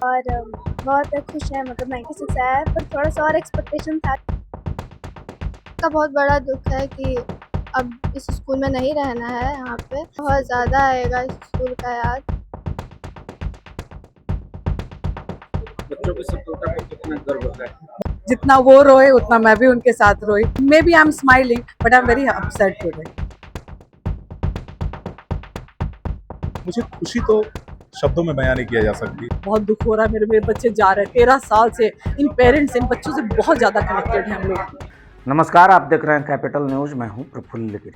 और बहुत खुश है, मतलब 96 आया है, पर थोड़ा-सा और एक्सपेक्टेशन था। का बहुत बड़ा दुःख है कि अब इस स्कूल में नहीं रहना है यहाँ पे। बहुत ज़्यादा आएगा इस स्कूल का याद। बच्चों की सफलता पर कितना गर्व होता है। जितना वो रोए उतना मैं भी उनके साथ रोई। Maybe I am smiling but I am very upset today. मुझे खुशी तो शब्दों में बयान नहीं किया जा सकती। बहुत दुख हो रहा है, मेरे मेरे बच्चे जा रहे हैं। 13 साल से इन पेरेंट्स, इन बच्चों से बहुत ज्यादा कनेक्टेड हैं हम लोग। नमस्कार, आप देख रहे हैं कैपिटल न्यूज। मैं हूं प्रफुल्ल गिरी।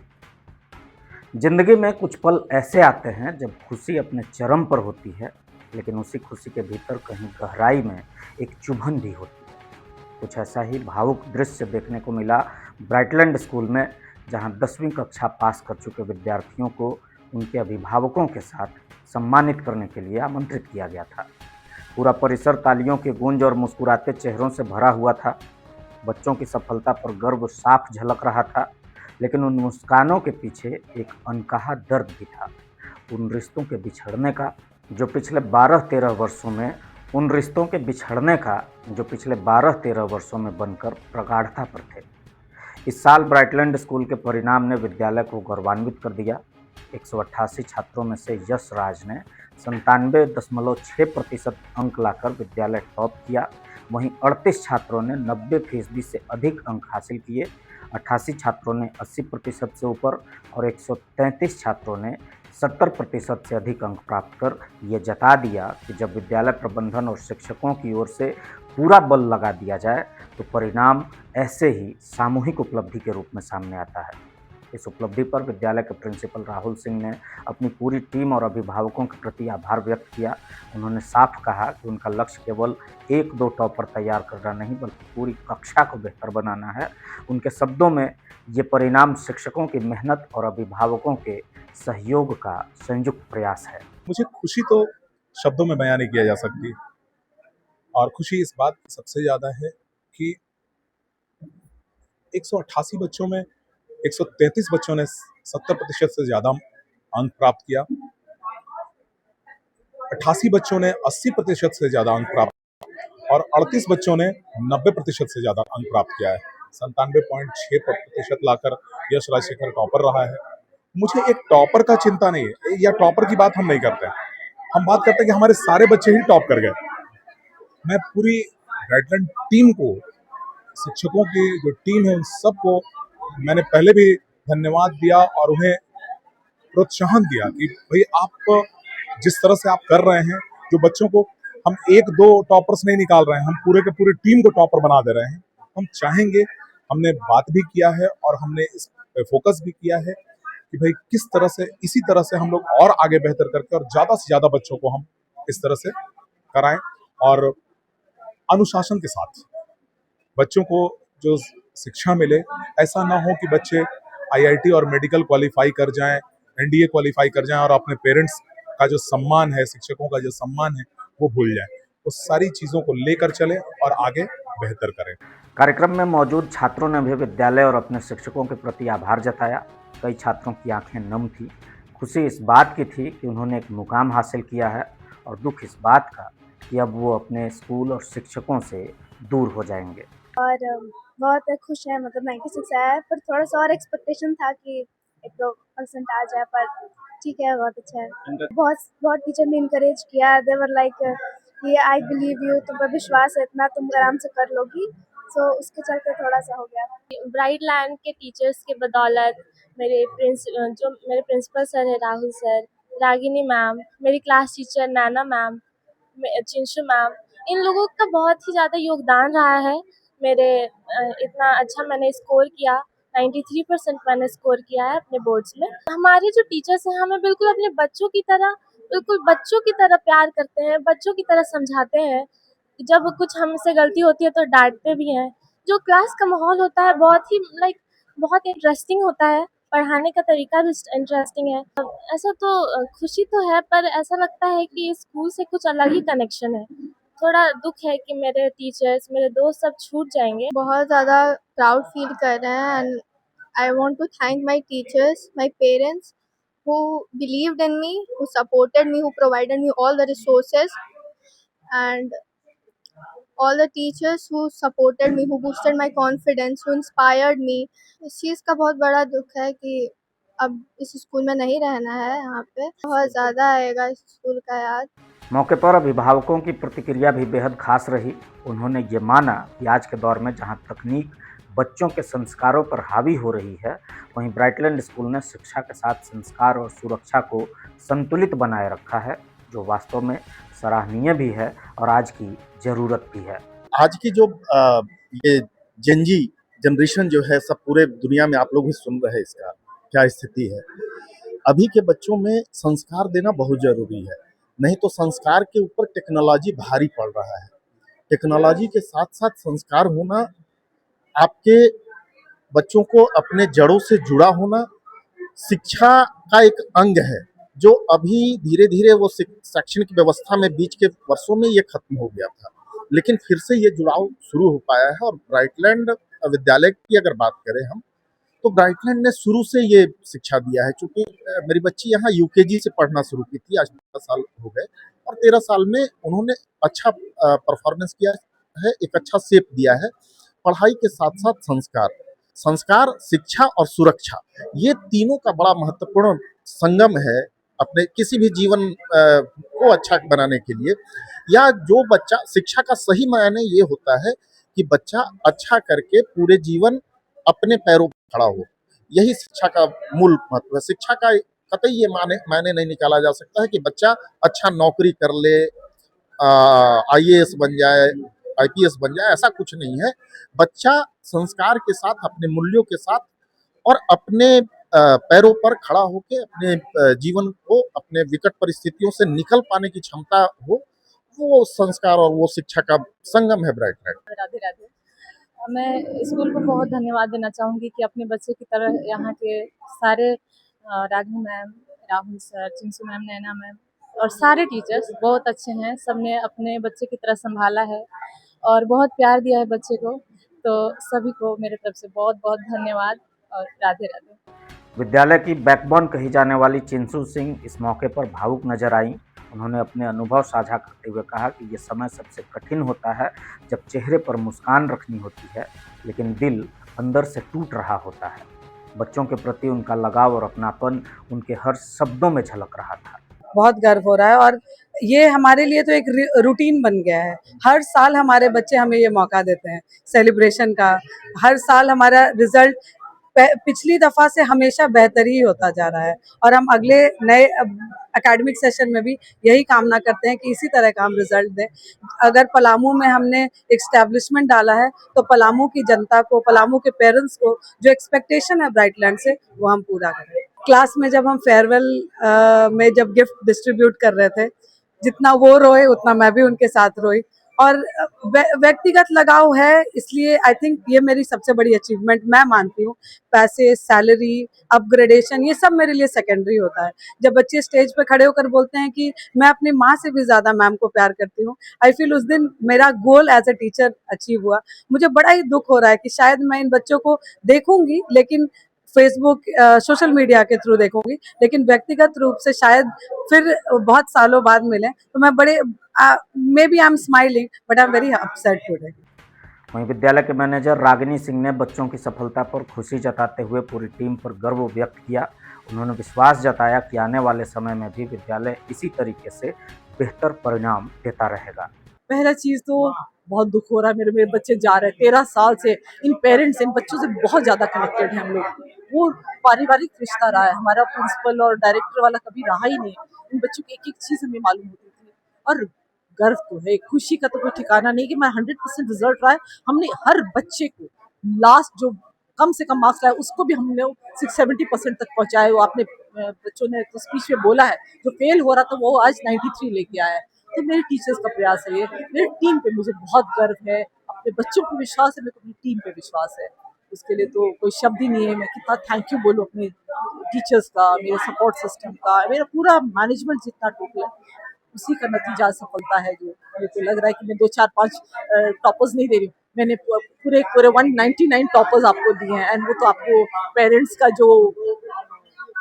जिंदगी में कुछ पल ऐसे आते हैं जब खुशी अपने चरम पर होती है, लेकिन उसी खुशी के भीतर कहीं गहराई में एक चुभन भी होती है। कुछ ऐसा ही भावुक दृश्य देखने को मिला ब्राइटलैंड स्कूल में, जहां 10वीं कक्षा पास कर चुके विद्यार्थियों को उनके अभिभावकों के साथ सम्मानित करने के लिए आमंत्रित किया गया था। पूरा परिसर तालियों की गूंज और मुस्कुराते चेहरों से भरा हुआ था। बच्चों की सफलता पर गर्व साफ झलक रहा था, लेकिन उन मुस्कानों के पीछे एक अनकहा दर्द भी था। उन रिश्तों के बिछड़ने का जो पिछले 12-13 वर्षों में उन रिश्तों के बिछड़ने का जो पिछले 12-13 वर्षों में बनकर प्रगाढ़ता पर थे। इस साल ब्राइटलैंड स्कूल के परिणाम ने विद्यालय को गौरवान्वित कर दिया। 188 छात्रों में से यश राज ने 97.6% अंक लाकर विद्यालय टॉप किया। वहीं 38 छात्रों ने 90% से अधिक अंक हासिल किए। 88 छात्रों ने 80% से ऊपर और 133 छात्रों ने 70% से अधिक अंक प्राप्त कर ये जता दिया कि जब विद्यालय प्रबंधन और शिक्षकों की ओर से पूरा बल लगा दिया जाए तो परिणाम ऐसे ही सामूहिक उपलब्धि के रूप में सामने आता है। इस उपलब्धि पर विद्यालय के प्रिंसिपल राहुल सिंह ने अपनी पूरी टीम और अभिभावकों के प्रति आभार व्यक्त किया। उन्होंने साफ कहा कि उनका लक्ष्य केवल 1-2 टॉपर तैयार करना नहीं, बल्कि पूरी कक्षा को बेहतर बनाना है। उनके शब्दों में ये परिणाम शिक्षकों की मेहनत और अभिभावकों के सहयोग का संयुक्त प्रयास है। मुझे खुशी तो शब्दों में बयान नहीं किया जा सकती, और खुशी इस बात की सबसे ज्यादा है कि 188 बच्चों में 133 बच्चों ने 70% से ज्यादा अंक प्राप्त किया। 88 बच्चों ने 80% से ज्यादा अंक प्राप्त और 38 बच्चों ने 90% से ज्यादा अंक प्राप्त किया है। 97.6% लाकर यश राजशेखर टॉपर रहा है। मुझे एक टॉपर का चिंता नहीं है, या टॉपर की बात हम नहीं करते हैं। हम बात करते हैं कि हमारे सारे बच्चे ही टॉप कर गए। मैं पूरी ब्राइटलैंड टीम को, शिक्षकों की जो टीम है, उन सबको मैंने पहले भी धन्यवाद दिया और उन्हें प्रोत्साहन दिया कि भाई आप जिस तरह से आप कर रहे हैं, जो बच्चों को हम 1-2 टॉपर्स नहीं निकाल रहे हैं, हम पूरे के पूरे टीम को टॉपर बना दे रहे हैं। हम चाहेंगे, हमने बात भी किया है और हमने इस पे फोकस भी किया है कि भाई किस तरह से, इसी तरह से हम लोग और आगे बेहतर करके और ज्यादा से ज्यादा बच्चों को हम इस तरह से कराएं और अनुशासन के साथ बच्चों को जो शिक्षा मिले। ऐसा ना हो कि बच्चे आईआईटी और मेडिकल क्वालिफाई कर जाएं, एनडीए क्वालिफाई कर जाएं और अपने पेरेंट्स का जो सम्मान है, शिक्षकों का जो सम्मान है, वो भूल जाएं। वो सारी चीजों को लेकर चले और आगे बेहतर करें। कार्यक्रम में मौजूद छात्रों ने भी विद्यालय और अपने शिक्षकों के प्रति आभार जताया। कई छात्रों की आंखें नम थी। खुशी इस बात की थी कि उन्होंने एक मुकाम हासिल किया है, और दुख इस बात का कि अब वो अपने स्कूल और शिक्षकों से दूर हो जाएंगे। और बहुत खुश है, मतलब 96 आया है, पर थोड़ा-सा और एक्सपेक्टेशन था कि 1-2% आ जाए, पर ठीक है, बहुत अच्छा है। बहुत बहुत टीचर ने इनकरेज किया। दे वर लाइक कि आई बिलीव यू, तुम पर विश्वास है इतना, तुम आराम से कर लोगी। सो उसके चलते थोड़ा-सा हो गया। ब्राइटलैंड के टीचर्स के बदौलत जो मेरे प्रिंसिपल सर है राहुल सर, रागिनी मैम, मेरी क्लास टीचर नैना मैम, चिंशु मैम, इन लोगों का बहुत ही ज़्यादा योगदान रहा है। मेरे इतना अच्छा मैंने स्कोर किया, 93% मैंने स्कोर किया है अपने बोर्ड्स में। हमारे जो टीचर्स हैं हमें बिल्कुल अपने बिल्कुल बच्चों की तरह प्यार करते हैं, बच्चों की तरह समझाते हैं। जब कुछ हमसे गलती होती है तो डांटते भी हैं। जो क्लास का माहौल होता है बहुत इंटरेस्टिंग होता है, पढ़ाने का तरीका भी इंटरेस्टिंग है। ऐसा तो खुशी तो है, पर ऐसा लगता है कि स्कूल से कुछ अलग ही कनेक्शन है। थोड़ा दुख है कि मेरे टीचर्स, मेरे दोस्त सब छूट जाएंगे। बहुत ज़्यादा प्राउड फील कर रहे हैं, and I want to thank my teachers, my parents who believed in me, who supported me, who provided me all the resources, and all the teachers who supported me, who boosted my confidence, who inspired me. इस चीज़ का बहुत बड़ा दुख है कि अब इस school में नहीं रहना है। यहाँ पे बहुत ज़्यादा आएगा इस स्कूल का याद। मौके पर अभिभावकों की प्रतिक्रिया भी बेहद खास रही। उन्होंने ये माना कि आज के दौर में जहाँ तकनीक बच्चों के संस्कारों पर हावी हो रही है, वहीं ब्राइटलैंड स्कूल ने शिक्षा के साथ संस्कार और सुरक्षा को संतुलित बनाए रखा है, जो वास्तव में सराहनीय भी है और आज की ज़रूरत भी है। आज की जो ये जेनजी जनरेशन जो है, सब पूरे दुनिया में आप लोग भी सुन रहे हैं इसका क्या स्थिति है। अभी के बच्चों में संस्कार देना बहुत जरूरी है, नहीं तो संस्कार के ऊपर टेक्नोलॉजी भारी पड़ रहा है। टेक्नोलॉजी के साथ साथ संस्कार होना, आपके बच्चों को अपने जड़ों से जुड़ा होना शिक्षा का एक अंग है, जो अभी धीरे धीरे वो शैक्षणिक व्यवस्था में बीच के वर्षों में ये खत्म हो गया था, लेकिन फिर से ये जुड़ाव शुरू हो पाया है। और ब्राइटलैंड विद्यालय की अगर बात करें हम, तो ब्राइटलैंड ने शुरू से ये शिक्षा दिया है। चूंकि मेरी बच्ची यहाँ यूकेजी से पढ़ना शुरू की थी, आज 12 साल हो गए, और 13 साल में उन्होंने अच्छा परफॉर्मेंस किया है, एक अच्छा शेप दिया है। पढ़ाई के साथ साथ संस्कार, शिक्षा और सुरक्षा, ये तीनों का बड़ा महत्वपूर्ण संगम है अपने किसी भी जीवन को अच्छा बनाने के लिए। या जो बच्चा, शिक्षा का सही मायने ये होता है कि बच्चा अच्छा करके पूरे जीवन अपने पैरों पर खड़ा हो, यही शिक्षा का मूल महत्व है। शिक्षा का कतई ये मायने नहीं निकाला जा सकता है कि बच्चा अच्छा नौकरी कर ले, IAS बन जाए, IPS बन जाए, ऐसा कुछ नहीं है। बच्चा संस्कार के साथ, अपने मूल्यों के साथ और अपने पैरों पर खड़ा होकर अपने जीवन को, अपने विकट परिस्थितियों से निकल पाने की क्षमता हो, वो संस्कार और वो शिक्षा का संगम है ब्राइटलैंड। राधे राधे। मैं स्कूल को बहुत धन्यवाद देना चाहूँगी कि अपने बच्चे की तरह यहाँ के सारे Ragini ma'am, Rahul sir, Chinsu ma'am, Naina ma'am और सारे टीचर्स बहुत अच्छे हैं। सबने अपने बच्चे की तरह संभाला है और बहुत प्यार दिया है बच्चे को। तो सभी को मेरे तरफ से बहुत बहुत धन्यवाद और राधे राधे। विद्यालय की बैकबोन कही जाने वाली चिंसू सिंह इस मौके पर भावुक नजर आईं। उन्होंने अपने अनुभव साझा करते हुए कहा कि ये समय सबसे कठिन होता है जब चेहरे पर मुस्कान रखनी होती है, लेकिन दिल अंदर से टूट रहा होता है। बच्चों के प्रति उनका लगाव और अपनापन उनके हर शब्दों में झलक रहा था। बहुत गर्व हो रहा है और ये हमारे लिए तो एक रूटीन बन गया है। हर साल हमारे बच्चे हमें ये मौका देते हैं सेलिब्रेशन का। हर साल हमारा रिजल्ट पिछली दफ़ा से हमेशा बेहतर ही होता जा रहा है और हम अगले नए एकेडमिक सेशन में भी यही कामना करते हैं कि इसी तरह का हम रिजल्ट दें। अगर पलामू में हमने एक एस्टैब्लिशमेंट डाला है तो पलामू की जनता को, पलामू के पेरेंट्स को जो एक्सपेक्टेशन है ब्राइटलैंड से, वो हम पूरा करें। क्लास में जब हम फेयरवेल में जब गिफ्ट डिस्ट्रीब्यूट कर रहे थे, जितना वो रोए उतना मैं भी उनके साथ रोई। और व्यक्तिगत लगाव है, इसलिए आई थिंक ये मेरी सबसे बड़ी अचीवमेंट मैं मानती हूँ। पैसे, सैलरी, अपग्रेडेशन, ये सब मेरे लिए सेकेंडरी होता है। जब बच्चे स्टेज पे खड़े होकर बोलते हैं कि मैं अपनी माँ से भी ज़्यादा मैम को प्यार करती हूँ, आई फील उस दिन मेरा goal as a teacher achieve हुआ। मुझे बड़ा ही दुख हो रहा है कि शायद मैं इन बच्चों को देखूंगी, लेकिन फेसबुक, सोशल मीडिया के थ्रू देखूंगी, लेकिन व्यक्तिगत रूप से शायद फिर बहुत सालों बाद मिले तो मैं बड़े maybe I am smiling but I am very upset today. वहीं विद्यालय के मैनेजर रागिनी सिंह ने बच्चों की सफलता पर खुशी जताते हुए पूरी टीम पर गर्व व्यक्त किया। उन्होंने विश्वास जताया कि आने वाले समय में भी विद्यालय इसी तरीके से बेहतर परिणाम देता रहेगा। पहला चीज़ तो बहुत दुख हो रहा है, मेरे बच्चे जा रहे हैं। 13 साल से इन पेरेंट्स, इन बच्चों से बहुत ज़्यादा कनेक्टेड हैं हम लोग। वो पारिवारिक रिश्ता रहा है हमारा, प्रिंसिपल और डायरेक्टर वाला कभी रहा ही नहीं। इन बच्चों की एक एक चीज़ हमें मालूम होती थी और गर्व तो है, खुशी का तो कोई ठिकाना नहीं कि मैं 100% रिजल्ट रहा है। हमने हर बच्चे को लास्ट जो कम से कम मार्क्स लाया उसको भी हमने 670% तक पहुँचाए। वो अपने बच्चों ने तो स्पीच में बोला है, जो फेल हो रहा था वो आज 93 लेके आया है। तो मेरे टीचर्स का प्रयास है ये, मेरी टीम पे मुझे बहुत गर्व है, अपने बच्चों पे विश्वास है, मेरे को अपनी टीम पे विश्वास है। उसके लिए तो कोई शब्द ही नहीं है। मैं कितना थैंक यू बोलूँ अपने टीचर्स का, मेरे सपोर्ट सिस्टम का, मेरा पूरा मैनेजमेंट जितना टोटल है, उसी का नतीजा सफलता है। जो मेरे को लग रहा है कि मैं 2, 4, 5 टॉपर्स नहीं दे रही हूँ, मैंने पूरे 199 टॉपर्स आपको दिए हैं। एंड वो तो आपको पेरेंट्स का जो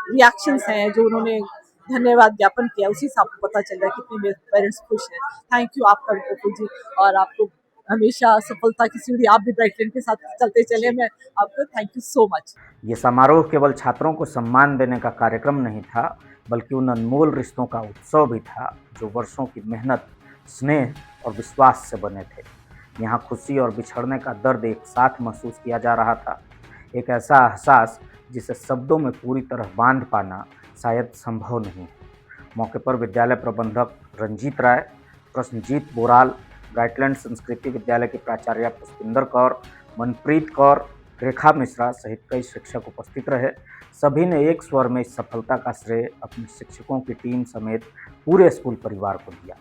रिएक्शंस हैं, जो उन्होंने धन्यवाद ज्ञापन किया, उसी से आपको पता चल रहा है कितने मेरे पेरेंट्स खुश हैं। थैंक यू आपका प्रफुल जी, और आपको हमेशा सफलता की सीढ़ी आप भी ब्राइटलैंड के साथ चलते चले। मैं आपको थैंक यू सो मच। ये समारोह केवल छात्रों को सम्मान देने का कार्यक्रम नहीं था, बल्कि उन अनमोल रिश्तों का उत्सव भी था जो वर्षों की मेहनत, स्नेह और विश्वास से बने थे। यहाँ खुशी और बिछड़ने का दर्द एक साथ महसूस किया जा रहा था, एक ऐसा एहसास जिसे शब्दों में पूरी तरह बांध पाना शायद संभव नहीं। मौके पर विद्यालय प्रबंधक रंजीत राय, प्रश्नजीत बोराल, ब्राइटलैंड संस्कृति विद्यालय की प्राचार्य पुष्पिंदर कौर, मनप्रीत कौर, रेखा मिश्रा सहित कई शिक्षक उपस्थित रहे। सभी ने एक स्वर में इस सफलता का श्रेय अपने शिक्षकों की टीम समेत पूरे स्कूल परिवार को दिया।